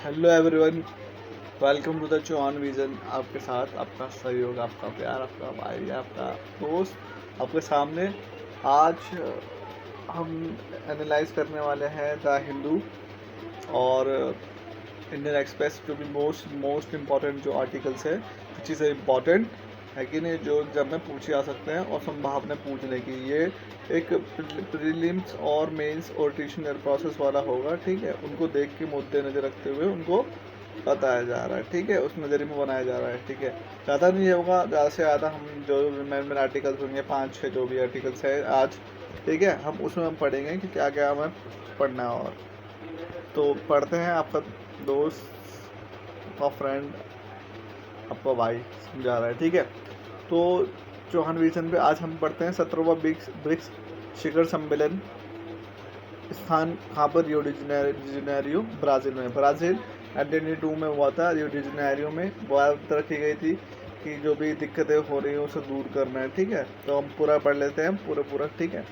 Hello everyone, welcome to the Chauhan vision. आपके साथ आपका सहयोग, आपका प्यार, आपका भाई, आपका दोस्त आपके सामने। आज हम एनालाइज करने वाले हैं द हिंदू और इंडियन एक्सप्रेस, जो भी मोस्ट इम्पॉर्टेंट जो आर्टिकल्स है, विच इज़ इम्पॉर्टेंट है कि नहीं, जो एग्जाम में पूछे जा सकते हैं और संभावना पूछने की। ये एक प्रीलिम्स और मेंस और ट्यूशन प्रोसेस वाला होगा, ठीक है। उनको देख के मुद्दे नज़र रखते हुए उनको बताया जा रहा है, ठीक है, उस नज़रिए में बनाया जा रहा है, ठीक है। ज़्यादा नहीं होगा, ज़्यादा से ज़्यादा हम जो मेन आर्टिकल्स होंगे 5-6 जो भी आर्टिकल्स है आज, ठीक है, हम उसमें हम पढ़ेंगे कि क्या क्या हमें पढ़ना है। और तो पढ़ते हैं, आपका दोस्त, आपका फ्रेंड, आपका भाई समझा रहा है, ठीक है। तो चौहान विजन पे आज हम पढ़ते हैं 17वां ब्रिक्स शिखर सम्मेलन स्थान कहाँ पर? रियो डी जेनेरियो, ब्राज़ील में। ब्राज़ील 1992 में हुआ था। रियो डी जेनेरियो में बात रखी गई थी कि जो भी दिक्कतें हो रही हैं उसे दूर करना है, ठीक है। तो हम पूरा पढ़ लेते हैं, पूरा, ठीक है।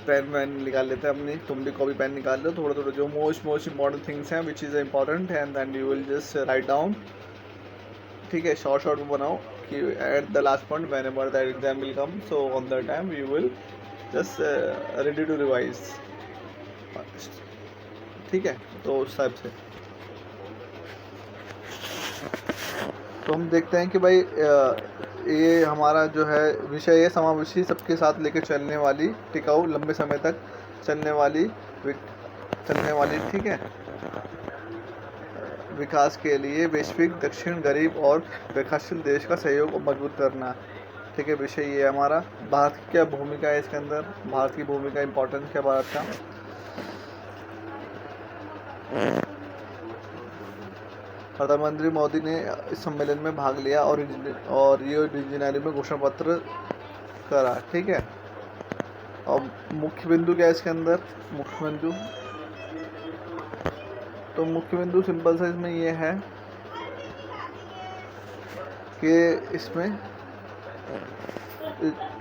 पेन वैन निकाल लेते हैं अपनी, तुम भी कॉपी पेन निकाल लो, थोड़ा जो मोस्ट इंपॉर्टेंट थिंग्स हैं which is important, and then you will just write down, ठीक है। शॉर्ट में बनाओ कि at the last point whenever that exam will come, so on the time we will just ready to revise, ठीक है। तो उस type से तो हम देखते हैं कि भाई ये हमारा जो है विषय है समावेशी, सबके साथ लेकर चलने वाली, टिकाऊ, लंबे समय तक चलने वाली, ठीक है, विकास के लिए वैश्विक दक्षिण गरीब और विकासशील देश का सहयोग को मजबूत करना, ठीक है। विषय ये हमारा। भारत की क्या भूमिका है इसके अंदर, भारत की भूमिका, इम्पोर्टेंस क्या भारत का। प्रधानमंत्री मोदी ने इस सम्मेलन में भाग लिया और रियो डी जेनेरियो में घोषणा पत्र करा, ठीक है। और मुख्य बिंदु क्या है इसके अंदर? मुख्य बिंदु सिंपल सा इसमें ये है कि इसमें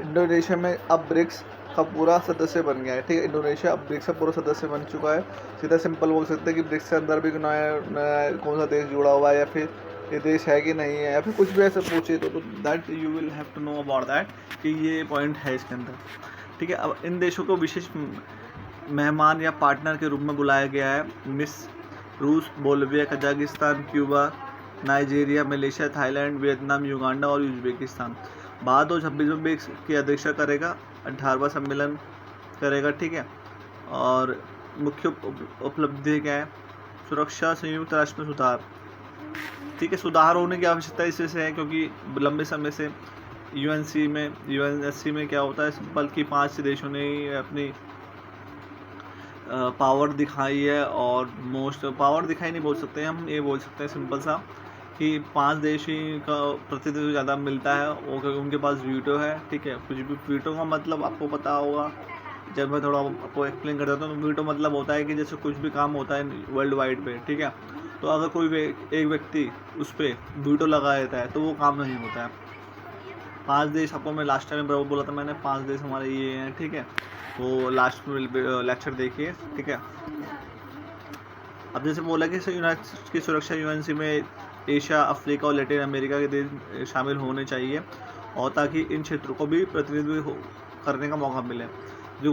इंडोनेशिया में अब ब्रिक्स का पूरा सदस्य बन गया है, ठीक है। इंडोनेशिया अब ब्रिक्स का पूरा सदस्य बन चुका है। सीधा सिंपल बोल सकते हैं कि ब्रिक्स के अंदर भी नया कौन सा देश जुड़ा हुआ है, या फिर ये देश है कि नहीं है, या फिर कुछ भी ऐसा पूछे तो that you will have to know about that कि ये पॉइंट है इसके अंदर, ठीक है। अब इन देशों को विशेष मेहमान या पार्टनर के रूप में बुलाया गया है। मिस रूस, Bolivia, Kazakhstan, Cuba, Nigeria, Malaysia, Thailand, Vietnam, Uganda और उज्बेकिस्तान। बाद और 26वें ब्रिक्स की अध्यक्षता करेगा, 18वां सम्मेलन करेगा, ठीक है। और मुख्य उपलब्धि क्या है? सुरक्षा, संयुक्त राष्ट्र में सुधार, ठीक है। सुधार होने की आवश्यकता इससे है क्योंकि लंबे समय से यूएनएससी में क्या होता है, बल्कि 5 देशों ने ही अपनी पावर दिखाई है, और मोस्ट पावर दिखाई नहीं बोल सकते हम, ये बोल सकते हैं सिंपल सा कि 5 देश ही का प्रतिनिधित्व ज़्यादा मिलता है वो, क्योंकि उनके पास वीटो है, ठीक है। कुछ भी वीटो का मतलब आपको पता होगा, जब मैं थोड़ा आपको एक्सप्लेन कर देता हूँ। तो वीटो मतलब होता है कि जैसे कुछ भी काम होता है वर्ल्ड वाइड पे, ठीक है, तो अगर कोई एक व्यक्ति उस पर वीटो लगा देता है तो वो काम नहीं होता है। 5 देश, आपको मैं लास्ट टाइम बोला था मैंने, 5 देश हमारे ये हैं, ठीक है। वो लास्ट में लेक्चर देखिए, ठीक है। अब जैसे बोला कि यूनाइटेड की सुरक्षा यूएनसी में एशिया, अफ्रीका और लैटिन अमेरिका के देश शामिल होने चाहिए, और ताकि इन क्षेत्रों को भी प्रतिनिधित्व करने का मौका मिले। जो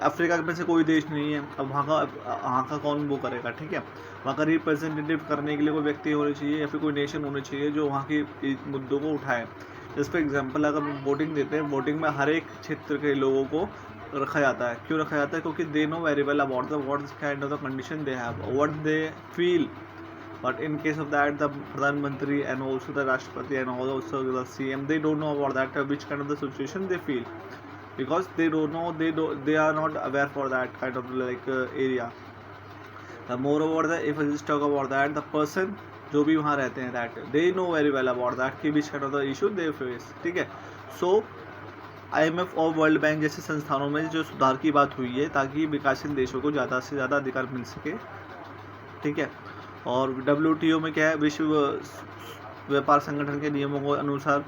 अफ्रीका में से कोई देश नहीं है, अब वहाँ का कौन वो करेगा, ठीक है। वहाँ का रिप्रेजेंटेटिव करने के लिए कोई व्यक्ति होना चाहिए या फिर कोई नेशन होना चाहिए जो वहाँ के मुद्दों को उठाए। जैसे फॉर एग्जाम्पल अगर वोटिंग देते हैं, वोटिंग में हर एक क्षेत्र के लोगों को रखा जाता है। क्यों रखा जाता है? क्योंकि they know very well about the what kind of the condition they have, what they feel. But in case of that, the Pradhan Mantri and also the Rashtrapati and also the CM, they don't know about that, which kind of the situation they feel, because they don't know, they are not aware for that kind of like area. The moreover, if I just talk about that, the person जो भी वहाँ रहते हैं, that they know very well about that कि which kind of the issue they face, ठीक है। So IMF और world bank जैसे संस्थानों में जो सुधार की बात हुई है ताकि विकासशील देशों को ज़्यादा से ज़्यादा अधिकार मिल सके, ठीक है। और WTO में क्या है? विश्व व्यापार संगठन के नियमों के अनुसार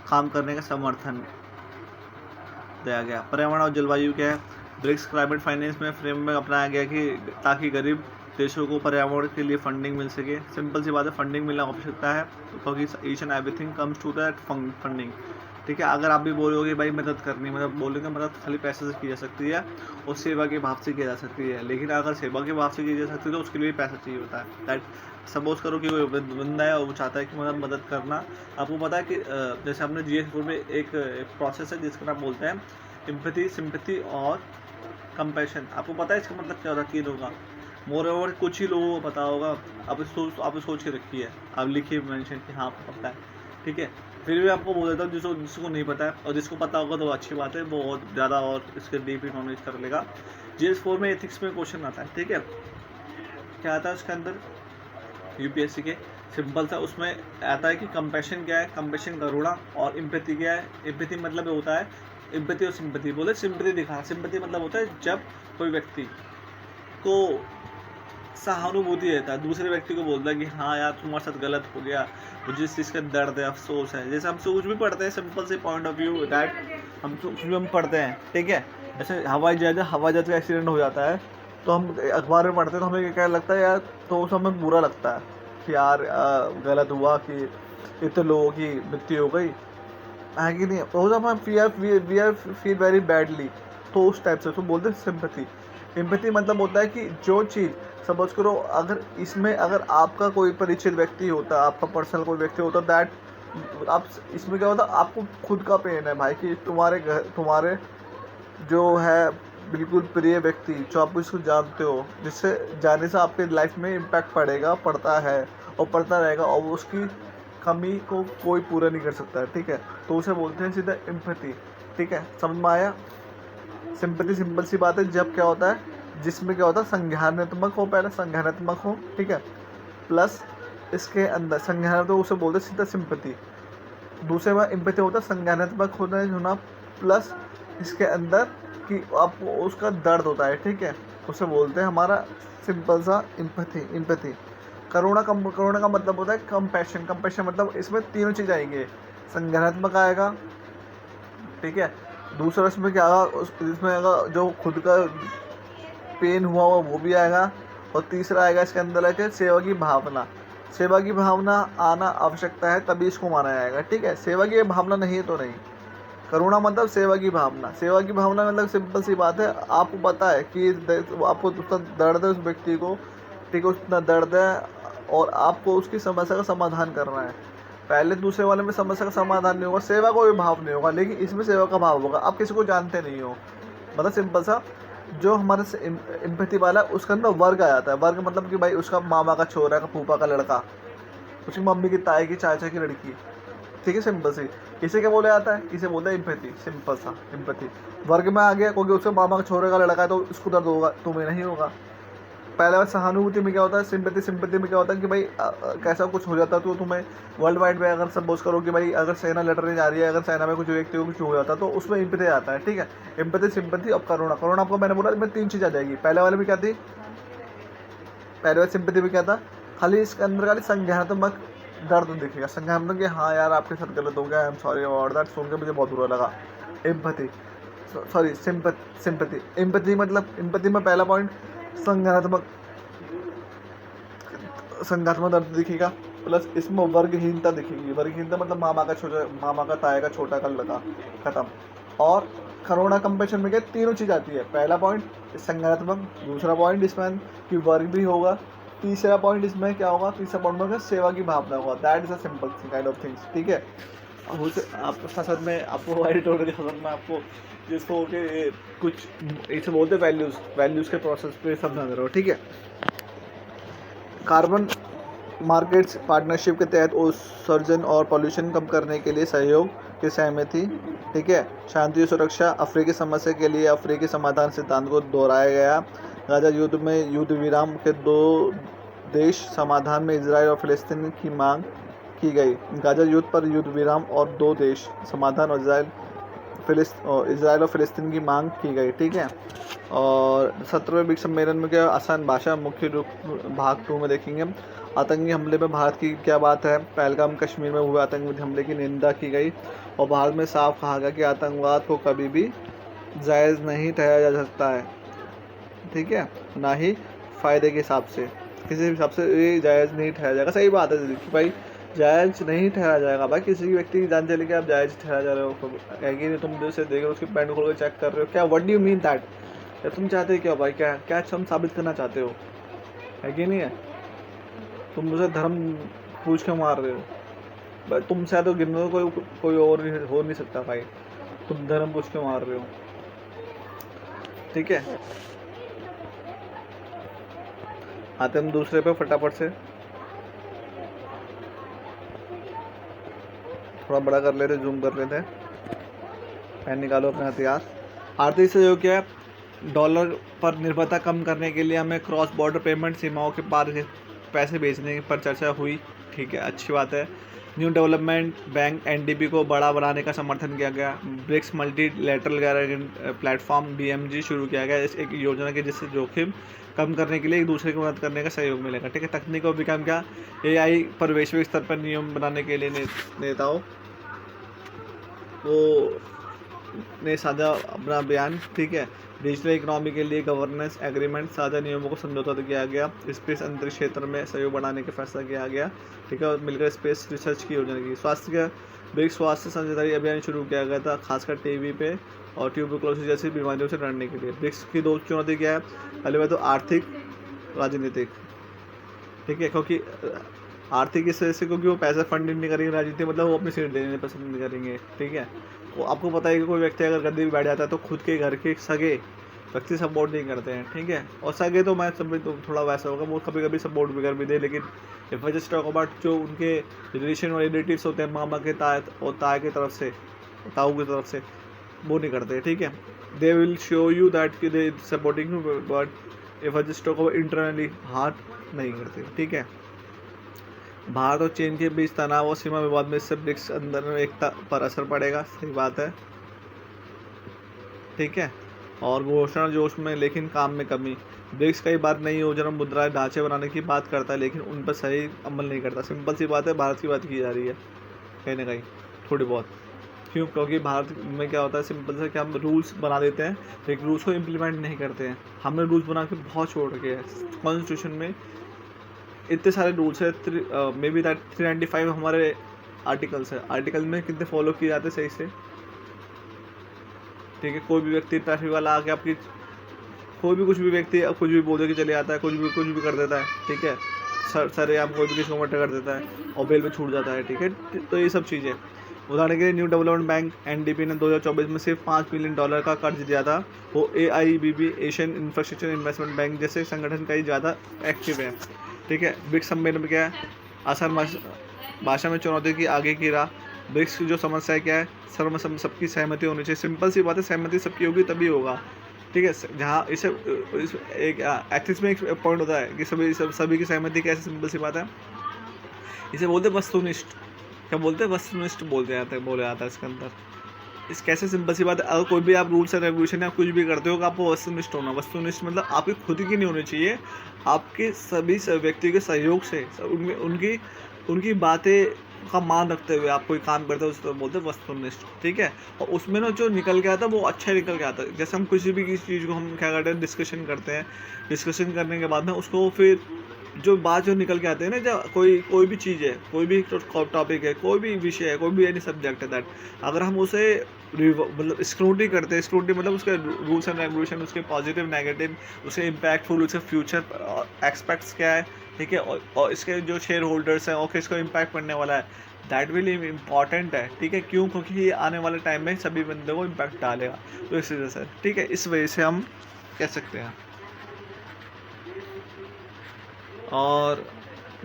काम करने का समर्थन दिया गया। पर्यावरण और जलवायु क्या है? ब्रिक्स क्लाइमेट फाइनेंस में फ्रेमवर्क अपनाया गया कि ताकि गरीब देशों को पर्यावरण के लिए फंडिंग मिल सके। सिंपल सी बात है, फंडिंग मिलना आवश्यकता है, क्योंकि each and everything comes to that funding. ठीक है, अगर आप भी बोलोगे भाई मदद करनी, मतलब बोलेंगे मदद खाली पैसे से की जा सकती है और सेवा के भाव से की जा सकती है, लेकिन अगर सेवा के भाव से की जा सकती है तो उसके लिए पैसा चाहिए होता है। दैट सपोज करो कि कोई बंदा है और वो चाहता है कि मतलब मदद करना। आपको पता है कि जैसे हमने GS4 में एक प्रोसेस है जिसका नाम बोलते हैं एम्पैथी, सिंपैथी और कंपैशन। आपको पता है इसका मतलब क्या होता है तीनों का? मोर ओवर कुछ ही लोगों को पता होगा। आप सोच के रखिए, आप लिखिए मेंशन कि हाँ आपको पता है। ठीक है, फिर भी आपको बोल देता हूँ जिसको नहीं पता है, और जिसको पता होगा तो अच्छी बात है, वो और ज़्यादा और इसके डीप नॉलेज कर लेगा। GS4 में एथिक्स में क्वेश्चन आता है। ठीक है, क्या आता है उसके अंदर UPSC के? सिंपल सा उसमें आता है कि कंपैशन क्या है, कंपैशन करुणा, और एम्पैथी क्या है। एम्पैथी मतलब होता है एम्पैथी और सिंपैथी। बोले सिंपैथी दिखा, सिंपैथी मतलब होता है जब कोई व्यक्ति को सहानुभूति देता है, दूसरे व्यक्ति को बोलता है कि हाँ यार तुम्हारे साथ गलत हो गया, मुझे जिस चीज़ का दर्द है, अफसोस है। जैसे हम कुछ भी पढ़ते हैं, सिंपल से पॉइंट ऑफ व्यू दैट हम कुछ भी हम पढ़ते हैं। ठीक है, जैसे हवाई जहाज का एक्सीडेंट हो जाता है तो हम अखबार में पढ़ते हैं, तो हमें क्या लगता है यार, तो उस हमें बुरा लगता है कि यार गलत हुआ कि इतने लोगों की मृत्यु हो गई, है कि नहीं? तो हम फील वेरी बैडली, तो उस टाइप से उसको बोलते हैं सिंपैथी। एम्पैथी मतलब होता है कि जो चीज़ सपोज करो, अगर इसमें अगर आपका कोई परिचित व्यक्ति होता, आपका पर्सनल कोई व्यक्ति होता, दैट आप इसमें क्या होता, आपको खुद का पेन है भाई कि तुम्हारे जो है बिल्कुल प्रिय व्यक्ति, जो आप इसको जानते हो, जिससे जाने से आपके लाइफ में इम्पैक्ट पड़ता है और पड़ता रहेगा, और उसकी कमी को कोई पूरा नहीं कर सकता। ठीक है, तो उसे बोलते हैं सीधा एम्पैथी। ठीक है, समझ में आया? सिंपैथी सिंपल सी बात है, जब क्या होता है, जिसमें क्या होता है संज्ञानात्मक हो, पहले संज्ञानात्मक हो। ठीक है, प्लस इसके अंदर संज्ञानात्मक तो उसे बोलते हैं सीधा सिंपैथी। दूसरे में एम्पैथी होता है संज्ञानात्मक होना प्लस इसके अंदर कि आपको उसका दर्द होता है। ठीक है, उसे बोलते हैं हमारा सिंपल सा एम्पैथी। करुणा का मतलब होता है कंपैशन। कंपैशन मतलब इसमें तीनों चीज़ आएंगे, संज्ञानात्मक आएगा। ठीक है, दूसरा इसमें क्या आएगा, इसमें आएगा जो खुद का पेन हुआ वो भी आएगा, और तीसरा आएगा इसके अंदर है कि सेवा की भावना। सेवा की भावना आना आवश्यकता है, तभी इसको माना जाएगा। ठीक है, सेवा की भावना नहीं है तो नहीं। करुणा मतलब सेवा की भावना। सेवा की भावना मतलब सिंपल सी बात है, आपको पता है कि आपको उतना दर्द है उस व्यक्ति को, ठीक है, उतना दर्द है, और आपको उसकी समस्या का समाधान करना है। पहले दूसरे वाले में समस्या का समाधान नहीं होगा, सेवा का भी भाव नहीं होगा, लेकिन इसमें सेवा का भाव होगा। आप किसी को जानते नहीं हो, मतलब सिंपल सा जो हमारे से एम्पैथी वाला है, उसके अंदर वर्ग आ जाता है। वर्ग मतलब कि भाई उसका मामा का छोरा का फूफा का लड़का, उसकी मम्मी की ताई की चाचा की लड़की। ठीक है, सिंपल सी। इसे क्या बोला जाता है? इसे बोलते हैं एम्पैथी। सिंपल सा एम्पैथी वर्ग में आ गया, क्योंकि उसके मामा का छोरे का लड़का है तो उसको दर्द होगा, तुम्हें नहीं होगा। पहले बार सहानुभूति में क्या होता है, सिंपैथी में क्या होता है कि भाई कैसा कुछ हो जाता है तो तुम्हें वर्ल्ड वाइड में अगर सपोज करो कि भाई अगर सेना लड़ने जा रही है, अगर सेना में कुछ व्यक्ति को कुछ हो जाता है तो उसमें एम्पैथी आता है। ठीक है, एम्पैथी, सिंपैथी और करुणा आपको मैंने बोला इसमें तीन चीज़ आ जाएगी। पहले वाले में क्या थी, पहले वाले सिंपैथी में क्या था, खाली इसके अंदर खाली संज्ञानात्मक दर्द दिखेगा, संज्ञानात्मक कि हाँ यार आपके साथ गलत हो गया, I am sorry about that, सुन के मुझे बहुत बुरा लगा। Empathy sorry sympathy. एम्पैथी में पहला पॉइंट संज्ञानात्मक दर्द दिखेगा, प्लस इसमें वर्गहीनता दिखेगी। वर्गहीनता मतलब मामा का ताया का छोटा का लड़का, खत्म। और करुणा कंपैशन में क्या तीनों चीज़ आती है। पहला पॉइंट संज्ञानात्मक, दूसरा पॉइंट इसमें कि वर्ग भी होगा, तीसरा पॉइंट इसमें क्या होगा, तीसरा पॉइंट में सेवा की भावना होगा। That is a simple kind of things. ठीक है, अब उसे आप साथ में आपको एडिटोरियल के साथ में आपको जिसको कि कुछ इसे बोलते वैल्यूज़ के प्रोसेस पे समझा दे रहा हूँ। ठीक है, कार्बन मार्केट्स पार्टनरशिप के तहत उत्सर्जन और पॉल्यूशन कम करने के लिए सहयोग की सहमति। ठीक है, शांति और सुरक्षा, अफ्रीकी समस्या के लिए अफ्रीकी समाधान सिद्धांत को दोहराया गया। गाजा युद्ध में युद्ध विराम के 2 देश समाधान में इजराइल और फिलिस्तीन की मांग की गई। गाजा युद्ध पर युद्ध विराम और 2 देश समाधान और इजराइल और फिलिस्तीन की मांग की गई। ठीक है, और 17वें ब्रिक्स सम्मेलन में क्या आसान भाषा मुख्य रूप भाग 2 में देखेंगे। आतंकी हमले में भारत की क्या बात है, पहलगाम कश्मीर में हुए आतंकी हमले की निंदा की गई, और भारत में साफ कहा गया कि आतंकवाद को कभी भी जायज़ नहीं ठहराया जा सकता है। ठीक है, ना ही फ़ायदे के हिसाब से, किसी भी हिसाब से ये जायज़ नहीं ठहराया जाएगा। सही बात है कि भाई जायज़ नहीं ठहराया जाएगा भाई, किसी भी व्यक्ति की जान चले कि आप जायज़ ठहरा जा रहे हो, है कि नहीं? तुम जैसे देख रहे हो उसकी पैंट खोल के चेक कर रहे हो, क्या what do you mean that? या तुम चाहते क्या हो भाई, क्या क्या तुम साबित करना चाहते हो, है कि नहीं है? तुम मुझे धर्म पूछ के मार रहे हो भाई, तुमसे ज़्यादा गिनने को कोई और हो नहीं सकता भाई, तुम धर्म पूछ के मार रहे हो, ठीक है? आते हम दूसरे पे फटाफट से, थोड़ा बड़ा कर लेते, जूम कर लेते हैं, पेन निकालो अपने हथियार। आर्थिक सहयोग क्या है? डॉलर पर निर्भरता कम करने के लिए हमें क्रॉस बॉर्डर पेमेंट सीमाओं के पार पैसे भेजने पर चर्चा हुई, ठीक है, अच्छी बात है। न्यू डेवलपमेंट बैंक एनडीबी को बड़ा बनाने का समर्थन किया गया। ब्रिक्स मल्टीलैटरल प्लेटफॉर्म बीएमजी शुरू किया गया, इस एक योजना के जिससे जोखिम कम करने के लिए एक दूसरे की मदद करने का सहयोग मिलेगा, ठीक है। तकनीक और विकास क्या? एआई पर वैश्विक स्तर पर नियम बनाने के लिए नेताओं को ने साझा अपना बयान, ठीक है। डिजिटल इकोनॉमी के लिए गवर्नेंस एग्रीमेंट, साझा नियमों को समझौता किया गया। स्पेस अंतरिक्ष क्षेत्र में सहयोग बढ़ाने का फैसला किया गया, ठीक है, और मिलकर स्पेस रिसर्च की योजना की। स्वास्थ्य का ब्रिक्स स्वास्थ्य साझेदारी अभियान शुरू किया गया था, खासकर टीबी पे और ट्यूबरकुलोसिस जैसी बीमारियों से लड़ने के लिए। ब्रिक्स की 2 चुनौती क्या है? पहले बात तो आर्थिक, राजनीतिक, ठीक है, क्योंकि आर्थिक इस वजह से क्योंकि वो पैसा फंड नहीं करेंगे, राजनीति मतलब वो अपनी सीट देने पसंद नहीं करेंगे, ठीक है। वो आपको पता है कि कोई व्यक्ति अगर गद्दी पे बैठ जाता है तो खुद के घर के सगे व्यक्ति सपोर्ट नहीं करते हैं, ठीक है। और सगे तो मैं सब तो थोड़ा वैसा होगा, वो कभी कभी सपोर्ट भी कर भी दे, लेकिन if I just talk about जो उनके रिलेशन और रिलेटिव्स होते हैं, मामा के ताए और ताए की तरफ से, ताऊ की तरफ से, वो नहीं करते, ठीक है। They will show you that कि they supporting you, but if I just talk about internally hurt नहीं करते, ठीक है। भारत और चीन के बीच तनाव और सीमा विवाद में इससे ब्रिक्स अंदर में एकता पर असर पड़ेगा, सही बात है, ठीक है। और घोषणा जोश में लेकिन काम में कमी। ब्रिक्स कई बार नई योजना मुद्रा ढांचे बनाने की बात करता है, लेकिन उन पर सही अमल नहीं करता। सिंपल सी बात है, भारत की बात की जा रही है कहीं ना कहीं थोड़ी बहुत। क्यों? क्योंकि भारत में क्या होता है, सिंपल से कि हम रूल्स बना देते हैं लेकिन रूल्स को इम्प्लीमेंट नहीं करते हैं। हमने रूल्स बना के बहुत छोड़ रखे हैं। कॉन्स्टिट्यूशन में इतने सारे रूल्स है, मे बी दैट 395 हमारे आर्टिकल्स है, आर्टिकल में कितने फॉलो किए जाते हैं सही से, ठीक है। कोई भी व्यक्ति ट्रैफिक वाला आके आपकी कोई भी कुछ भी व्यक्ति अब कुछ भी बोल दे के चले जाता है, कुछ भी कर देता है, ठीक है। सर आप कोई भी किसी को मर्डर कर देता है और बेल पे छूट जाता है, ठीक है। तो ये सब चीज़ें, उदाहरण के लिए न्यू डेवलपमेंट बैंक एनडीबी ने 2024 में सिर्फ $5 बिलियन का कर्ज दिया था। वो AIIBB Asian infrastructure investment bank जैसे संगठन कई ज़्यादा एक्टिव है, ठीक है। ब्रिक्स सम्मेलन में क्या है? आसान भाषा में चुनौती की आगे की राह। ब्रिक्स की जो समस्या है क्या है? सबकी सहमति होनी चाहिए। सिंपल सी बात है, सहमति सबकी होगी तभी होगा, ठीक है। जहाँ इसे एक एथिक्स में एक पॉइंट होता है कि सभी की सहमति कैसे, सिंपल सी बात है, इसे बोलते वस्तुनिष्ठ, क्या बोलते हैं? वस्तुनिष्ठ बोले जाता है इसके अंदर। इस कैसे, सिंपल सी बात है, अगर कोई भी आप रूल्स एंड रेगुलेशन या कुछ भी करते हो, आपको वस्तुनिष्ठ होना। वस्तुनिष्ठ मतलब आपकी खुद की नहीं होनी चाहिए, आपके सभी व्यक्तियों के सहयोग से उनकी बातें का मान रखते हुए आप कोई काम करते हो, उसको बोलते हैं वस्तुनिष्ठ, ठीक है। और उसमें ना जो निकल के आता है वो अच्छा निकल के आता है। जैसे हम किसी भी चीज़ को हम क्या करते हैं, डिस्कशन करते हैं, डिस्कशन करने के बाद में उसको फिर जो बात जो निकल के आते हैं ना, जब कोई भी चीज़ है, कोई भी टॉपिक है, कोई भी विषय है, कोई भी एनी सब्जेक्ट है दैट, अगर हम उसे मतलब स्क्रूटनी करते हैं, स्क्रूटनी मतलब उसके रूल्स एंड रेगुलेशन, उसके पॉजिटिव नेगेटिव, उसके इम्पैक्टफुल, उसके फ्यूचर एक्सपेक्ट्स क्या है, ठीक है, और इसके जो शेयर होल्डर्स हैं और किसको इम्पैक्ट करने वाला है, दैट विल इम्पॉर्टेंट है, ठीक है। क्यों? क्योंकि ये आने वाले टाइम में सभी बंदे को इम्पैक्ट डालेगा, तो इस वजह से, ठीक है, इस वजह से हम कह सकते हैं। और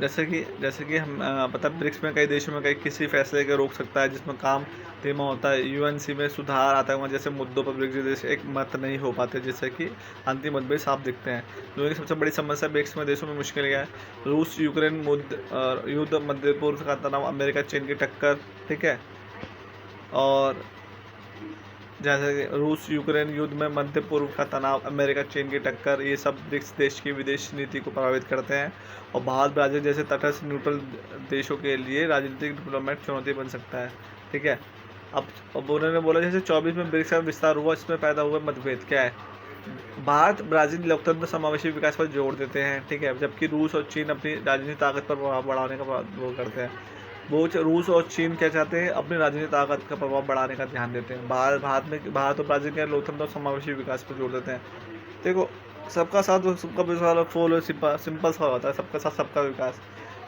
जैसे कि हम पता, ब्रिक्स में कई देशों में कई किसी फैसले को रोक सकता है जिसमें काम धीमा होता है। यूएनसी में सुधार आता है वहाँ जैसे मुद्दों पर ब्रिक्स देश एक मत नहीं हो पाते, जिससे कि अंतिम मतभेद साफ दिखते हैं। दुनिया की सबसे बड़ी समस्या ब्रिक्स में देशों में मुश्किल क्या है? रूस यूक्रेन युद्ध, मध्य पूर्व का तनाव, अमेरिका चीन की टक्कर, ठीक है। और जैसे कि रूस यूक्रेन युद्ध में मध्य पूर्व का तनाव, अमेरिका चीन की टक्कर, ये सब ब्रिक्स देश की विदेश नीति को प्रभावित करते हैं। और भारत ब्राज़ील जैसे तटस्थ न्यूट्रल देशों के लिए राजनीतिक डिप्लोमेट चुनौती बन सकता है, ठीक है। अब उन्होंने बोला जैसे 24 में ब्रिक्स का विस्तार हुआ, इसमें पैदा हुआ मतभेद क्या है? भारत ब्राज़ील लोकतंत्र समावेशी विकास पर जोर देते हैं, ठीक है, जबकि रूस और चीन अपनी राजनीतिक ताकत पर प्रभाव बढ़ाने का वो करते हैं। रूस और चीन क्या चाहते हैं, अपनी राजनीतिक ताकत का प्रभाव बढ़ाने का ध्यान देते हैं। भारत और ब्राज़ील के लोकतंत्र और समावेशी विकास पर जोर देते हैं। देखो, सबका साथ सबका विकास फॉलो सिंपल सा होता है, सबका साथ सबका विकास,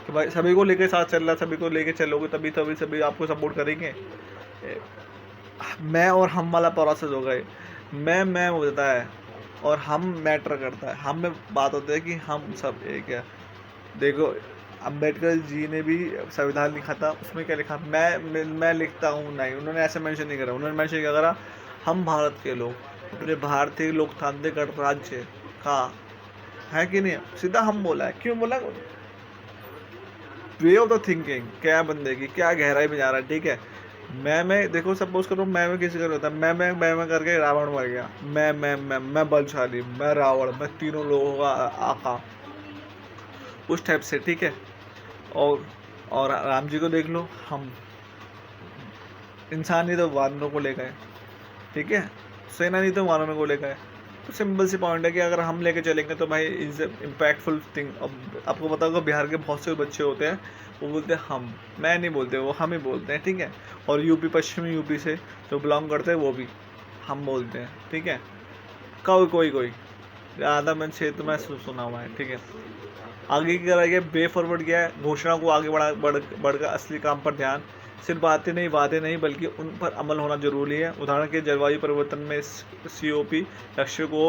कि भाई सभी को लेके साथ चल रहा है, सभी को लेके चलोगे तभी तभी सभी आपको सपोर्ट करेंगे। मैं और हम वाला प्रोसेस हो गए, मैं होता है और हम मैटर करता है, हम में बात होती है कि हम सब एक है। देखो, अम्बेडकर जी ने भी संविधान लिखा था, उसमें क्या लिखा, मैं लिखता हूँ नहीं, उन्होंने ऐसे मेंशन नहीं करा, उन्होंने मेंशन क्या करा, हम भारत के लोग अपने भारतीय लोकतांत्रिक गणराज्य का, है कि नहीं, सीधा हम बोला है। क्यों बोला, वे ऑफ द थिंकिंग क्या है बंदे की, क्या गहराई में जा रहा है, ठीक है। मैं देखो, सपोज करो मैं किसी का होता, मैं करके रावण मर गया, मैं बलशाली, मैं रावण, मैं तीनों लोगों का आका, उस टाइप से, ठीक है। और राम जी को देख लो, हम इंसान नहीं तो वानरों को ले गए, ठीक है, सेना नहीं तो वानरों को ले गए। तो सिंपल सी पॉइंट है कि अगर हम लेके चलेंगे तो भाई इज इम्पैक्टफुल थिंग। अब आपको पता होगा, बिहार के बहुत से बच्चे होते हैं, वो बोलते हैं हम, मैं नहीं बोलते, वो हम ही बोलते हैं, ठीक है। और यूपी, पश्चिमी यूपी से जो बिलोंग करते हैं वो भी हम बोलते हैं, ठीक है। कोई ज़्यादा मैंने क्षेत्र में सुना हुआ है, ठीक है। आगे की तरह ये बे फॉरवर्ड किया है, घोषणा को आगे बढ़कर असली काम पर ध्यान, सिर्फ बातें नहीं वादे नहीं बल्कि उन पर अमल होना जरूरी है। उदाहरण के जलवायु परिवर्तन में COP लक्ष्य को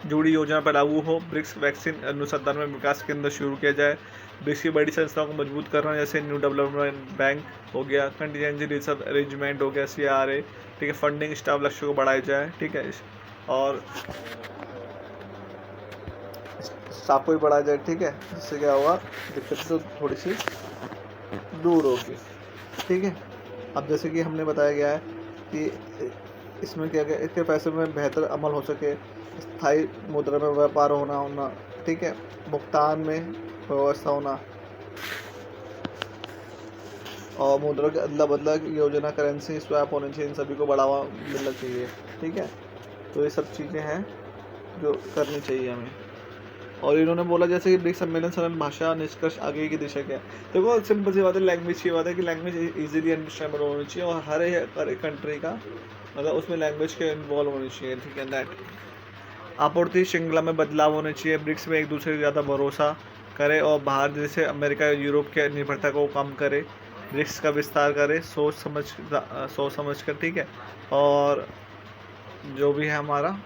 जुड़ी योजना पर लागू हो। ब्रिक्स वैक्सीन अनुसंधान में विकास केंद्र शुरू किया जाए। ब्रिक्स की बड़ी संस्थाओं को मजबूत करना, जैसे न्यू डेवलपमेंट बैंक हो गया, कंटीजेंसी रिजर्व अरेंजमेंट हो गया, CRA, ठीक है। फंडिंग स्टाफ लक्ष्य को बढ़ाया जाए, ठीक है, और स्टाफ को भी बढ़ाया जाए, ठीक है। जिससे क्या होगा, दिक्कत तो थोड़ी सी दूर होगी, ठीक है। अब जैसे कि हमने बताया गया है कि इसमें क्या क्या इसके पैसे में बेहतर अमल हो सके, स्थायी मुद्रा में व्यापार होना, ठीक है, भुगतान में व्यवस्था होना, और मुद्रा के अदला बदला की योजना, करेंसी स्वैप होने चाहिए, इन सभी को बढ़ावा मिलना चाहिए, ठीक है। तो ये सब चीज़ें हैं जो करनी चाहिए हमें। और इन्होंने बोला जैसे कि ब्रिक्स सम्मेलन सरल भाषा निष्कर्ष आगे की दिशा क्या है। देखो, सिंपल सी बात है, लैंग्वेज की बात है कि लैंग्वेज इजीली अंडरस्टैंडेबल होनी चाहिए, और हर एक कंट्री का मतलब उसमें लैंग्वेज के इन्वॉल्व होनी चाहिए, ठीक है। दैट आपूर्ति श्रृंखला में बदलाव होने चाहिए, ब्रिक्स में एक दूसरे से ज़्यादा भरोसा करे और बाहर जैसे अमेरिका या यूरोप के निर्भरता को कम करे, ब्रिक्स का विस्तार करे सोच समझ कर, ठीक है। और जो भी है हमारा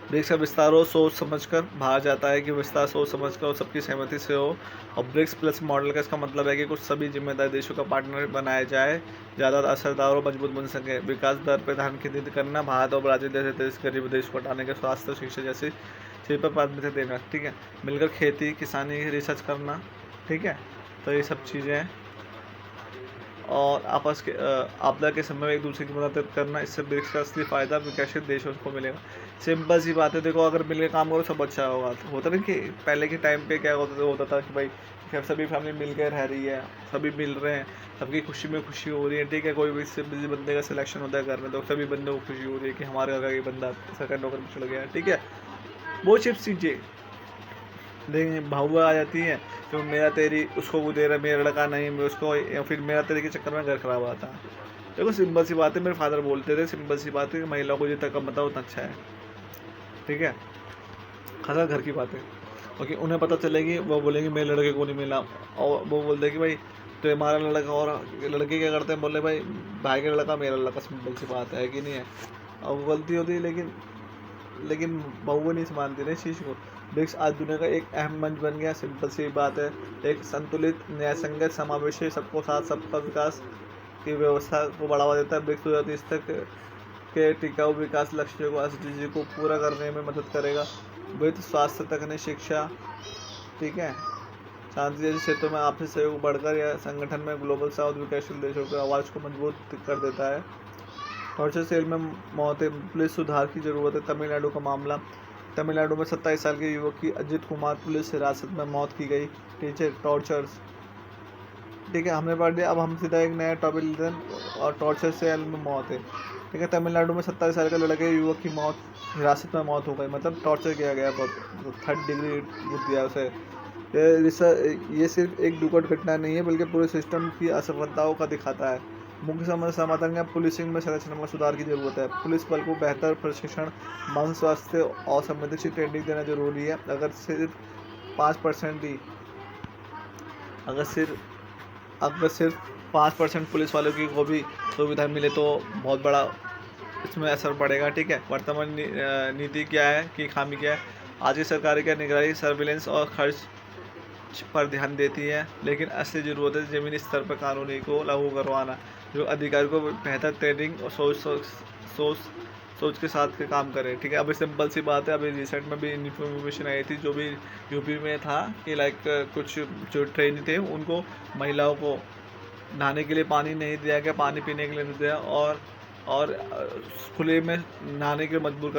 ब्रिक्स का विस्तार हो सोच समझकर, बाहर जाता है कि विस्तार सोच समझकर और सबकी सहमति से हो। और ब्रिक्स प्लस मॉडल का इसका मतलब है कि कुछ सभी जिम्मेदार देशों का पार्टनर बनाया जाए, ज़्यादा असरदार और मजबूत बन सके। विकास दर पर ध्यान केंद्रित करना, भारत और ब्राज़ील जैसे देश गरीब देश को हटाने के स्वास्थ्य शिक्षा जैसी चीज़ पर प्राथमिकता देना, ठीक है। मिलकर खेती किसानी रिसर्च करना, ठीक है। तो ये सब चीज़ें हैं। और आपस के आपदा के समय में एक दूसरे की मदद करना, इससे ब्रिक्स का असली फ़ायदा विकसित देशों को मिलेगा। सिंपल सी बात है, देखो अगर मिलकर काम करो सब अच्छा होगा। तो होता ना कि पहले के टाइम पे क्या होता था कि भाई सभी फैमिली मिलकर रह रही है, सभी मिल रहे हैं, सबकी खुशी में खुशी हो रही है, ठीक है। कोई भी बिजी बंदे का सिलेक्शन होता है घर में, तो सभी बंदों को खुशी हो रही है कि हमारे घर का ये बंदा सरकारी नौकरी में चला गया, ठीक है। वो सिर्फ चीज़ें लेकिन भावुआ आ जाती है, तो मेरा तेरी उसको वो दे रहा है, मेरा लड़का नहीं, मैं उसको, या फिर मेरा तेरे के चक्कर में घर खराब आता है। देखो सिंपल सी बात है, मेरे फादर बोलते थे, सिंपल सी बात है कि महिलाओं को जितना कम बताओ उतना अच्छा है, ठीक है। खासा घर की बात है, क्योंकि उन्हें पता चलेगी, वो बोलेंगे मेरे लड़के को नहीं मिला, और वो बोलते कि भाई तो हमारा लड़का, और लड़के क्या करते हैं, बोले भाई भाई का लड़का मेरा लड़का, सिंपल सी बात है कि नहीं है। और वो गलती होती है, लेकिन बहू नहीं मानती ना इस चीज़ को। ब्रिक्स आज दुनिया का एक अहम मंच बन गया, सिंपल सी बात है। एक संतुलित, न्यायसंगत, समावेशी, सबको साथ सबका विकास की व्यवस्था को बढ़ावा देता है। ब्रिक्स 2030 तक के टिकाऊ विकास लक्ष्यों को SDG को पूरा करने में मदद करेगा। वित्त, स्वास्थ्य, तकनीक, शिक्षा, ठीक है, शांति जैसे क्षेत्रों में आपसी सहयोग बढ़कर या संगठन में ग्लोबल साउथ विकासशील देशों की आवाज़ को मजबूत कर देता है। टॉर्चर सेल में मौतें, पुलिस सुधार की जरूरत है। तमिलनाडु का मामला, तमिलनाडु में 27 साल के युवक की अजित कुमार पुलिस हिरासत में मौत की गई, ठीक है। टॉर्चर्स, ठीक है, हमने पढ़ लिया। अब हम सीधा एक नया टॉपिक लेते हैं, और टॉर्चर सेल में मौत है। ठीक है। तमिलनाडु में 27 साल के लड़के युवक की मौत, हिरासत में मौत हो गई, मतलब टॉर्चर किया गया, बहुत 3rd डिग्री दिया उसे। ये सिर्फ एक दुखद घटना नहीं है, बल्कि पूरे सिस्टम की असफलताओं का दिखाता है। मुख्य समस्या समाधान में पुलिसिंग में संरचना में सुधार की जरूरत है। पुलिस बल को बेहतर प्रशिक्षण, मानसिक स्वास्थ्य और संवेदनशील ट्रेनिंग देना जरूरी है। अगर सिर्फ 5% ही अगर सिर्फ 5% पुलिस वालों को भी सुविधा मिले तो बहुत बड़ा इसमें असर पड़ेगा, ठीक है। वर्तमान नीति क्या है कि खामी क्या है? आज की सरकार क्या निगरानी, सर्विलेंस और खर्च पर ध्यान देती है, लेकिन असली जरूरत है ज़मीनी स्तर पर कानूनी को लागू करवाना, जो अधिकारी को बेहतर ट्रेनिंग और सोच के साथ के काम करे, ठीक है। अभी सिंपल सी बात है, अभी रिसेंट में भी इन्फॉर्मेशन आई थी, जो भी यूपी में था कि लाइक कुछ जो ट्रेनी थे उनको, महिलाओं को नहाने के लिए पानी नहीं दिया गया, पानी पीने के लिए नहीं दिया, और खुले में नहाने के लिए मजबूर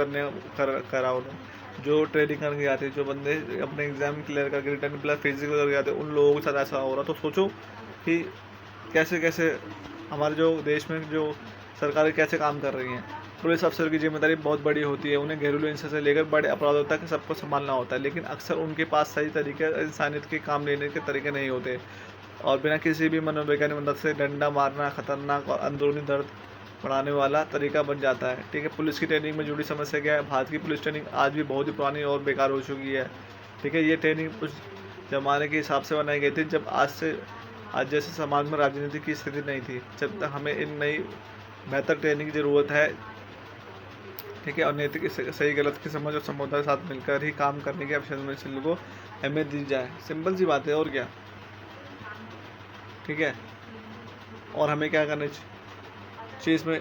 करा उन्होंने। जो ट्रेनिंग करके आते, जो बंदे अपने एग्ज़ाम क्लियर करके रिटर्न प्लस फिजिकल करके आते, उन लोगों के साथ ऐसा हो रहा। तो सोचो कि कैसे कैसे हमारे जो देश में जो सरकारें कैसे काम कर रही हैं। पुलिस अफसर की जिम्मेदारी बहुत बड़ी होती है, उन्हें घरेलू हिंसा से लेकर बड़े अपराधों तक सबको संभालना होता है, लेकिन अक्सर उनके पास सही तरीके, इंसानियत के काम लेने के तरीके नहीं होते, और बिना किसी भी मनोवैज्ञानिक मदद से डंडा मारना खतरनाक और अंदरूनी दर्द बढ़ाने वाला तरीका बन जाता है, ठीक है। पुलिस की ट्रेनिंग में जुड़ी समस्या क्या है? भारत की पुलिस ट्रेनिंग आज भी बहुत ही पुरानी और बेकार हो चुकी है, ठीक है। ये ट्रेनिंग उस ज़माने के हिसाब से बनाई गई थी जब आज जैसे समाज में राजनीति की स्थिति नहीं थी। जब तक हमें इन नई बेहतर ट्रेनिंग की ज़रूरत है, ठीक है, और नैतिक सही गलत की समझ और समुदाय के साथ मिलकर ही काम करने की अवसर को अहमियत दी जाए। सिंपल सी बात है, और क्या, ठीक है। और हमें क्या करना चाहिए इसमें?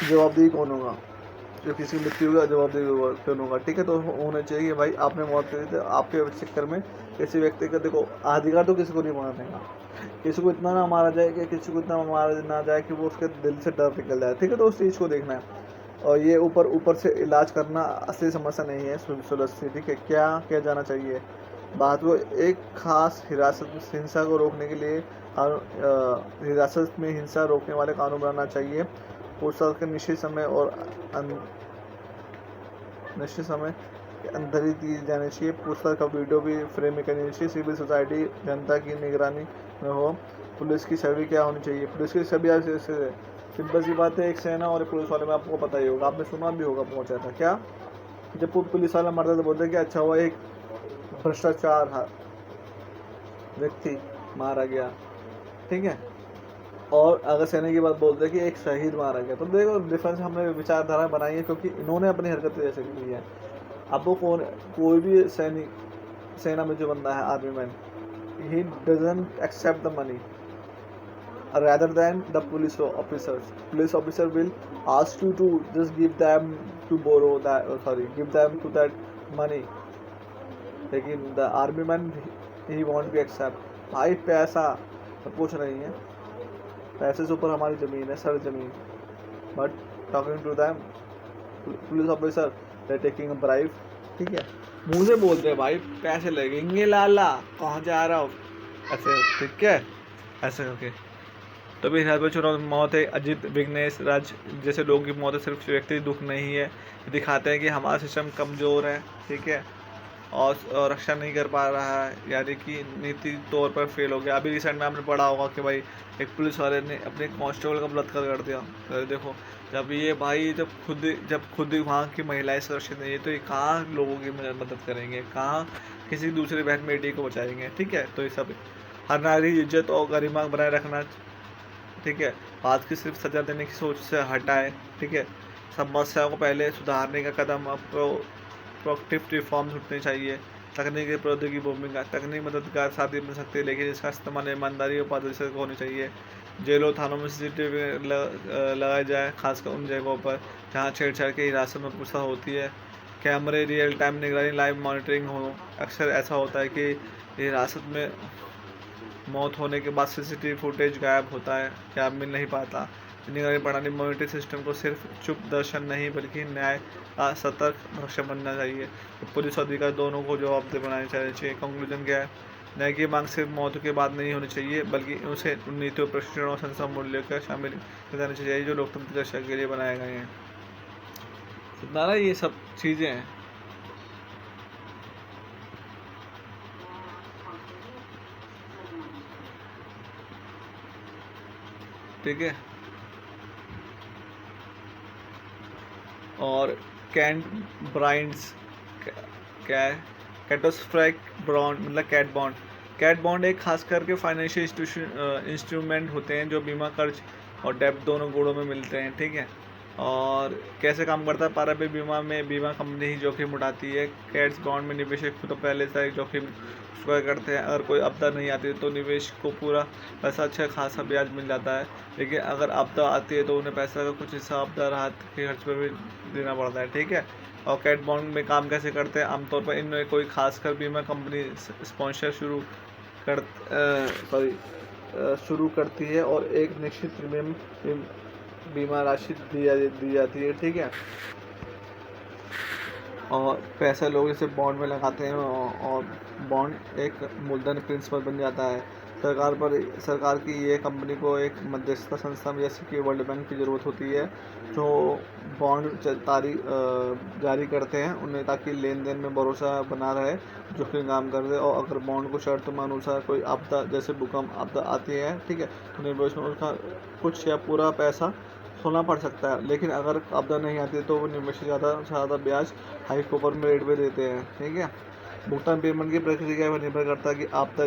जवाबदेही कौन होगा? जो किसी की मृत्यु होगा, जवाबदेही कौन होगा, ठीक है। तो होना चाहिए कि भाई आपने मौत करी थी, आपके चक्कर में किसी व्यक्ति का, देखो अधिकार तो किसी को नहीं मारने का, किसी को इतना ना मारा जाए कि किसी को इतना मारा ना जाए कि वो उसके दिल से डर निकल जाए, ठीक है। तो उस चीज़ को देखना है, और ये ऊपर से इलाज करना असली समस्या नहीं है सुलझती, ठीक है। क्या किया जाना चाहिए? बात को एक खास हिंसा को रोकने के लिए हिरासत में हिंसा रोकने वाले कानून बनाना चाहिए। पूछताछ के निश्चित समय के अंदर ही की जानी चाहिए। पूछताछ का वीडियो भी फ्रेम में करनी चाहिए। सिविल सोसाइटी जनता की निगरानी में हो। पुलिस की छवि क्या होनी चाहिए? पुलिस की छवि सिंपल सी बात है, एक सेना और एक पुलिस वाले में आपको पता ही होगा, आपने सुना भी होगा पहुंचा था क्या, जब पुलिस वाला मरता तो बोलते कि अच्छा हुआ एक भ्रष्टाचार व्यक्ति मारा गया, ठीक है। और अगर सेना की बात बोलते हैं कि एक शहीद मारा गया, तो देखो डिफरेंस हमने विचारधारा बनाई है, क्योंकि इन्होंने अपनी हरकतें ऐसे की है। अब वो कोई भी सेना में जो बंदा है, army man, he doesn't accept the money rather than the police officers. Police officer will ask you to just give them to borrow that, give them to that money. लेकिन the army man he won't be accept. भाई पैसा तो कुछ नहीं है, पैसे से ऊपर हमारी ज़मीन है, सर ज़मीन। But talking to them police officer they taking a bribe, ठीक है, मुँह से बोलते हैं भाई पैसे लगेंगे लाला, कहाँ जा रहा हो, ऐसे, ठीक है, ऐसे ओके। तो भी हिरासत में चुनाव मौत है। अजित विघ्नेश राज जैसे लोगों की मौत सिर्फ व्यक्ति दुख नहीं है, दिखाते हैं कि हमारा सिस्टम कमज़ोर है, ठीक है, और रक्षा नहीं कर पा रहा है, यानी कि नीति तौर पर फेल हो गया। अभी रिसेंट में आपने पढ़ा होगा कि भाई एक पुलिस वाले ने अपने कांस्टेबल का बलात्कार कर दिया। तो देखो जब खुद ही वहाँ की महिलाएं सुरक्षित नहीं है, तो ये कहाँ लोगों की मदद करेंगे, कहाँ किसी दूसरी बहन बेटी को बचाएंगे, ठीक है। तो ये सब हर नागरिक इज्जत और गरिमा बनाए रखना, ठीक है, बात की सिर्फ सजा देने की सोच से हटाए, ठीक है। समस्याओं को पहले सुधारने का कदम प्रोएक्टिव रिफॉर्म्स उठने चाहिए। तकनीकी प्रौद्योगिकी भूमिका, तकनीक मददगार साथी बन सकती है, लेकिन इसका इस्तेमाल ईमानदारी और पारदर्शिता होनी चाहिए। जेलों थानों में CCTV लगाया जाए, खासकर उन जगहों पर जहाँ छेड़छाड़ की हिरासत में पूछताछ होती है। कैमरे रियल टाइम निगरानी, लाइव मॉनिटरिंग हो। अक्सर ऐसा होता है कि हिरासत में मौत होने के बाद CCTV फुटेज गायब होता है या मिल नहीं पाता। निगरानी प्रणाली मॉनिटरिंग सिस्टम को सिर्फ चुप दर्शन नहीं बल्कि न्याय सतर्क भक्षण बनना चाहिए। तो पुलिस और अधिकारी दोनों को जवाबदेह बनाने चाहिए। कंक्लूजन क्या है? न्याय की मांग सिर्फ मौत के बाद नहीं होनी चाहिए, बल्कि उसे उन नीतियों, प्रशिक्षण और संस्था मूल्य का शामिल किया जाना चाहिए जो लोकतंत्र की रक्षा के लिए बनाए गए हैं। नारा ये सब चीज़ें हैं। ठीक है। और कैंट ब्राइंड्स कैटोस्ट्रैक बॉन्ड मतलब कैट बॉन्ड एक खास करके फाइनेंशियल इंस्ट्रूमेंट होते हैं जो बीमा, कर्ज और डेब्ट दोनों गुणों में मिलते हैं। ठीक है। और कैसे काम करता है? पारंपरिक बीमा में बीमा कंपनी ही जोखिम उठाती है। कैट्स बॉन्ड में निवेशक खुद तो पहले से ही जोखिम स्वीकार करते हैं। अगर कोई आपदा नहीं आती तो निवेश को पूरा पैसा अच्छा खासा ब्याज मिल जाता है, लेकिन अगर आपदा आती है तो उन्हें पैसा का कुछ हिस्सा आपदा राहत के खर्च पर भी देना पड़ता है। ठीक है। और कैट बॉन्ड में काम कैसे करते हैं? आमतौर पर इनमें कोई खासकर बीमा कंपनी स्पॉन्सर शुरू करती है और एक निश्चित प्रीमियम बीमा राशि दी जाती है। ठीक है। और पैसा लोग इसे बॉन्ड में लगाते हैं और बॉन्ड एक मूलधन प्रिंसिपल बन जाता है। सरकार की ये कंपनी को एक मध्यस्थता संस्था जैसे कि वर्ल्ड बैंक की ज़रूरत होती है जो बॉन्ड जारी करते हैं उन्हें, ताकि लेन देन में भरोसा बना रहे, जोखिम काम कर दे। और अगर बॉन्ड को शर्तों में अनुसार कोई आपदा जैसे भूकंप आपदा आती है, ठीक है, तो निवेश में उसका कुछ या पूरा पैसा खोना पड़ सकता है। लेकिन अगर आपदा नहीं आती तो वो निवेश से ज़्यादा ब्याज हाई कूपन में रेट पे देते हैं। ठीक है। भुगतान पेमेंट की प्रक्रिया पर निर्भर करता है कि आपदा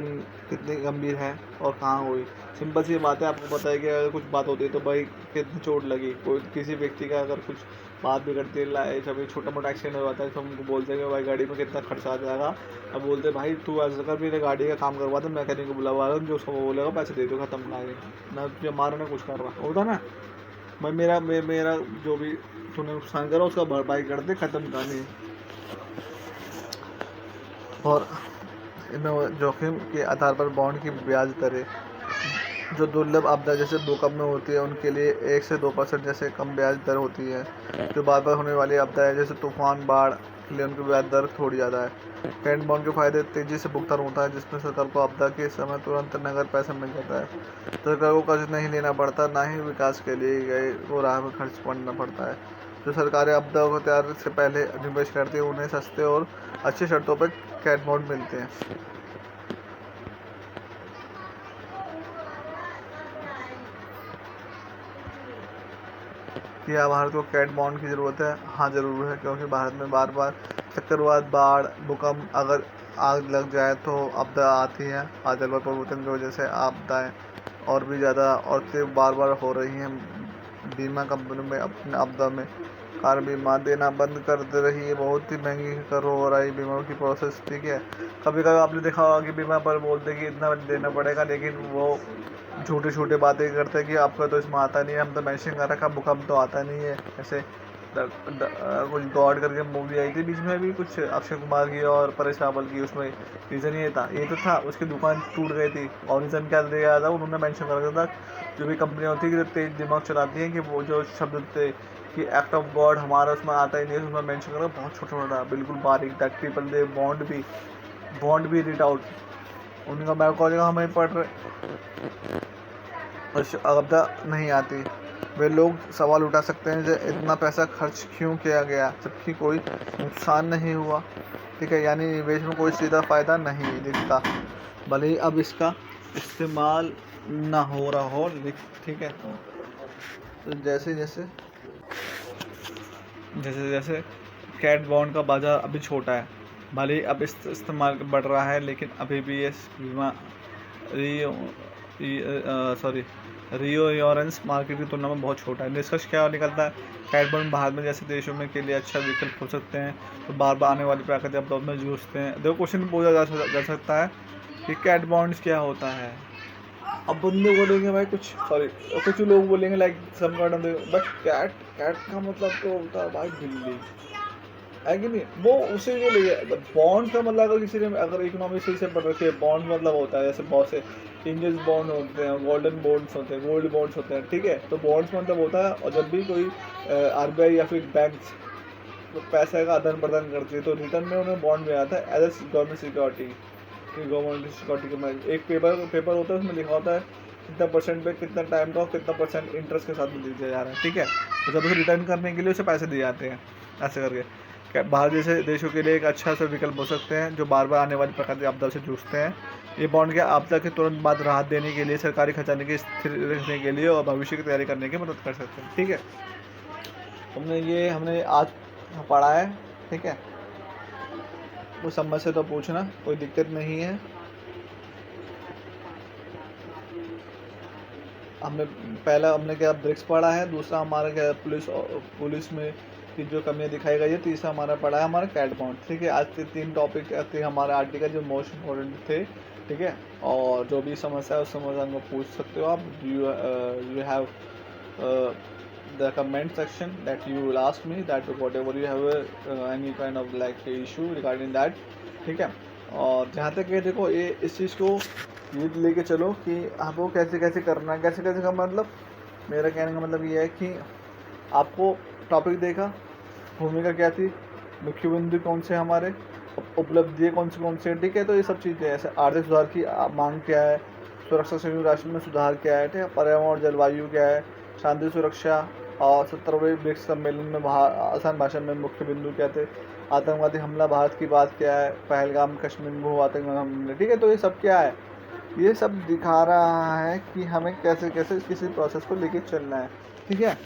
कितनी गंभीर है और कहाँ हुई। सिंपल सी बात है, आपको पता है कि अगर कुछ बात होती है तो भाई कितनी चोट लगी, कोई किसी व्यक्ति का अगर कुछ बात बिगड़ती है, जब छोटा मोटा एक्सीडेंट हो जाता है तो हमको बोलते हैं कि भाई गाड़ी में कितना खर्चा आ जाएगा। अब बोलते हैं भाई तू ऐसा कर, मेरे गाड़ी का काम करवा दे, मैकेनिक को बुलवा रहा हूँ, जो उसको बोलेगा पैसे दे दो, खत्म ना तुझे मारो ना कुछ कर रहा होता ना भाई। मेरा जो भी तूने नुकसान करा उसका भरपाई कर दे, खत्म कहानी। और इनमें जोखिम के आधार पर बॉन्ड की ब्याज दरें जो दुर्लभ आपदा जैसे भूकंप में होती है उनके लिए 1 से 2% जैसे कम ब्याज दर होती है। जो बार बार होने वाली आपदा है जैसे तूफान, बाढ़ के लिए उनकी ब्याज दर थोड़ी ज़्यादा है। कैट बॉन्ड के फायदे: तेज़ी से भुगतान होता है जिसमें सरकार को आपदा के समय तुरंत नकद पैसा मिल जाता है। सरकार को कर्ज नहीं लेना पड़ता, ना ही विकास के लिए गए वो राह में खर्च करना पड़ता है। जो सरकारें आपदा को तैयार से पहले निवेश करती है उन्हें सस्ते और अच्छी शर्तों पर कैट बॉन्ड मिलते हैं। क्या भारत को कैट बॉन्ड की ज़रूरत है? हाँ ज़रूर है, क्योंकि भारत में बार बार चक्रवात, बाढ़, भूकंप, अगर आग लग जाए तो आपदा आती है। आज जलवायु परिवर्तन की वजह से आपदाएं और भी ज़्यादा और तीव्र बार बार हो रही हैं। बीमा कंपनी में अपने आपदा में कार बीमा देना बंद कर दे रही है, बहुत ही महंगी कर हो रही बीमा की प्रोसेस। ठीक है। कभी कभी आपने देखा होगा कि बीमा पर बोलते हैं कि इतना देना पड़ेगा, लेकिन वो छोटे छोटे बातें करते हैं कि आपका तो इसमें आता नहीं है, हम तो मेंशन कर रखा, भूकंप तो आता नहीं है। ऐसे कुछ गॉड करके मूवी आई थी बीच में भी, कुछ अक्षय कुमार की और परेश रावल की, उसमें रीज़न ये था उसकी दुकान टूट गई थी। और रीज़न क्या दिया था, उन्होंने मेंशन कर रखा था जो भी कंपनियाँ होती है कि तेज दिमाग चलाती हैं कि वो जो शब्द थे कि एक्ट ऑफ गॉड हमारा उसमें आता ही नहीं है, उसमें मेंशन कर रखा, बहुत छोटा छोटा बिल्कुल बारीक तक ट्रिपल दे बॉन्ड भी रीड आउट उनका मैं कॉलेज हमें पढ़ रहे आपदा नहीं आती। वे लोग सवाल उठा सकते हैं कि इतना पैसा खर्च क्यों किया गया जबकि कोई नुकसान नहीं हुआ। ठीक है। यानी निवेश में कोई सीधा फ़ायदा नहीं दिखता, भले ही अब इसका इस्तेमाल ना हो रहा हो। ठीक है। तो जैसे जैसे कैट बॉन्ड का बाज़ार अभी छोटा है, भले ही अब इस्तेमाल बढ़ रहा है, लेकिन अभी भी ये बीमा रीओयोरेंस मार्केट की तुलना में बहुत छोटा है। निष्कर्ष क्या निकलता है? कैट बॉन्ड भारत में जैसे देशों में के लिए अच्छा विकल्प हो सकते हैं तो बार बार आने वाली प्राकृतिक आपदाओं में जूझते हैं। देखो क्वेश्चन पूछा जा सकता है कि कैट बॉन्ड्स क्या होता है। अब बंदे बोलेंगे भाई कुछ लोग बोलेंगे like some kind of, but CAT का मतलब तो होता है भाई बिल्ली, है कि नहीं? वो उसे जो ले बॉन्ड का मतलब, अगर किसी ने अगर इकोनॉमी सही से पढ़ रखी है, बॉन्ड मतलब होता है जैसे बहुत से इंग्लिश बॉन्ड होते हैं, गोल्डन बॉन्ड्स होते हैं, गोल्ड बॉन्ड्स होते हैं। ठीक है। तो बॉन्ड्स मतलब होता है, और जब भी कोई आरबीआई या फिर बैंक तो पैसे का आदान प्रदान करती है तो रिटर्न में उन्हें बॉन्ड में आता है एज ए गवर्नमेंट सिक्योरिटी। कि गवर्नमेंट सिक्योरिटी के में एक पेपर होता है, उसमें लिखा होता है कितना परसेंट पे कितना टाइम का और कितना परसेंट इंटरेस्ट के साथ में दिया जा रहा है, ठीक है। तो जब उसे रिटर्न करने के लिए उसे पैसे दिए जाते हैं ऐसे करके। क्या बाहर जैसे देशों के लिए एक अच्छा सा विकल्प हो सकते हैं जो बार बार आने वाली प्रकार की आपदा से जूझते हैं। ये बॉन्ड के आपदा के तुरंत बाद राहत देने के लिए, सरकारी खजाने की स्थिर रखने के लिए और भविष्य की तैयारी करने की मदद कर सकते हैं, ठीक है। हमने आज पढ़ा है, ठीक है। वो समझ से तो पूछना, कोई दिक्कत नहीं है। हमने क्या ब्रिक्स पढ़ा है, दूसरा हमारा क्या पुलिस में की जो कमियां दिखाई गई है, तीसरा हमारा पढ़ा है हमारा कैट बॉन्ड, ठीक है। आज के 3 टॉपिक थे हमारे आर्टिकल जो मोस्ट इम्पोर्टेंट थे, ठीक है। और जो भी समस्या है उस समस्या को पूछ सकते हो आप। You have the comment section that you will ask me that whatever you have any kind of like issue regarding that, ठीक है। और जहाँ तक ये देखो, ये इस चीज़ को ये लेके चलो कि आपको कैसे कैसे करना है, कैसे कैसे का मतलब, मेरा कहने का मतलब ये है कि आपको टॉपिक देखा, भूमिका क्या थी, मुख्य बिंदु कौन से हमारे, उपलब्धि कौन से हैं, ठीक है। तो ये सब चीज़ें ऐसे आर्थिक सुधार की मांग क्या है, सुरक्षा संयुक्त राष्ट्र में सुधार क्या है, ठीक है, पर्यावरण और जलवायु क्या है, शांति सुरक्षा, और 17वें ब्रिक्स सम्मेलन में आसान भाषण में मुख्य बिंदु क्या थे, आतंकवादी हमला भारत की बात क्या है, पहलगाम कश्मीर में हुआ आतंकवादी हमले, ठीक है। तो ये सब क्या है, ये सब दिखा रहा है कि हमें कैसे कैसे किसी प्रोसेस को लेके चलना है, ठीक है।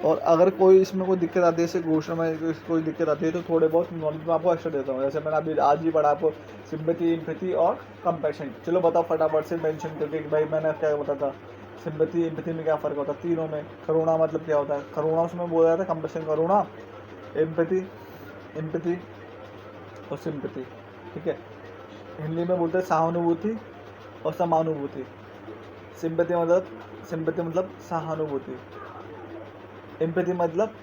और अगर कोई इसमें कोई दिक्कत आती है, जैसे घोषणा में कोई दिक्कत आती है, तो थोड़े बहुत नॉलेज मैं आपको एक्स्ट्रा देता हूँ। जैसे मैंने अभी आज ही पढ़ा आपको सिंपैथी, एम्पैथी और कंपैशन। चलो बताओ फटाफट से मेंशन करके कि भाई मैंने क्या बताया था, सिंपैथी एम्पैथी में क्या फ़र्क होता है तीनों में। करुणा मतलब क्या होता है, करुणा उसमें बोला जाता है, कंपैशन करुणा, एम्पैथी और सिंपैथी, ठीक है। हिंदी में बोलते हैं सहानुभूति और समानुभूति। सिंपैथी मतलब सहानुभूति, एम्पैथी मतलब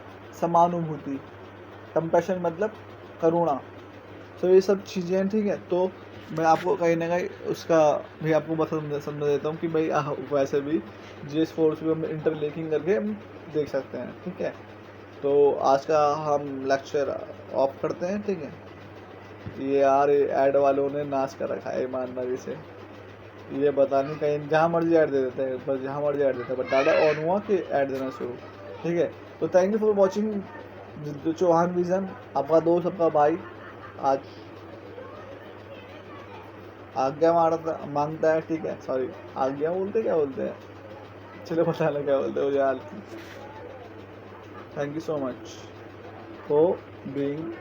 समानुभूति, कंपैशन मतलब करुणा। तो ये सब चीज़ें हैं, ठीक है। तो मैं आपको कहीं ना कहीं उसका भी आपको बस समझ देता हूँ कि भाई वैसे भी GS फोर्स भी हम इंटरलिंकिंग करके हम देख सकते हैं, ठीक है। तो आज का हम लेक्चर ऑफ करते हैं, ठीक है। ये यार ऐड वालों ने नाश कर रखा है ईमानदारी से, ये बता नहीं, कहीं जहाँ मर्जी ऐड दे देते हैं, बस जहाँ मर्जी ऐड देते हैं, बट डाटा ऑन हुआ कि ऐड देना शुरू, ठीक है। तो thank you for watching Chauhan vision, आपका दोस्त, आपका भाई आज आज्ञा मांगता है, ठीक है। सॉरी, आज्ञा बोलते क्या बोलते हैं, चलो पता नहीं क्या बोलते हो यार। Thank you so much for being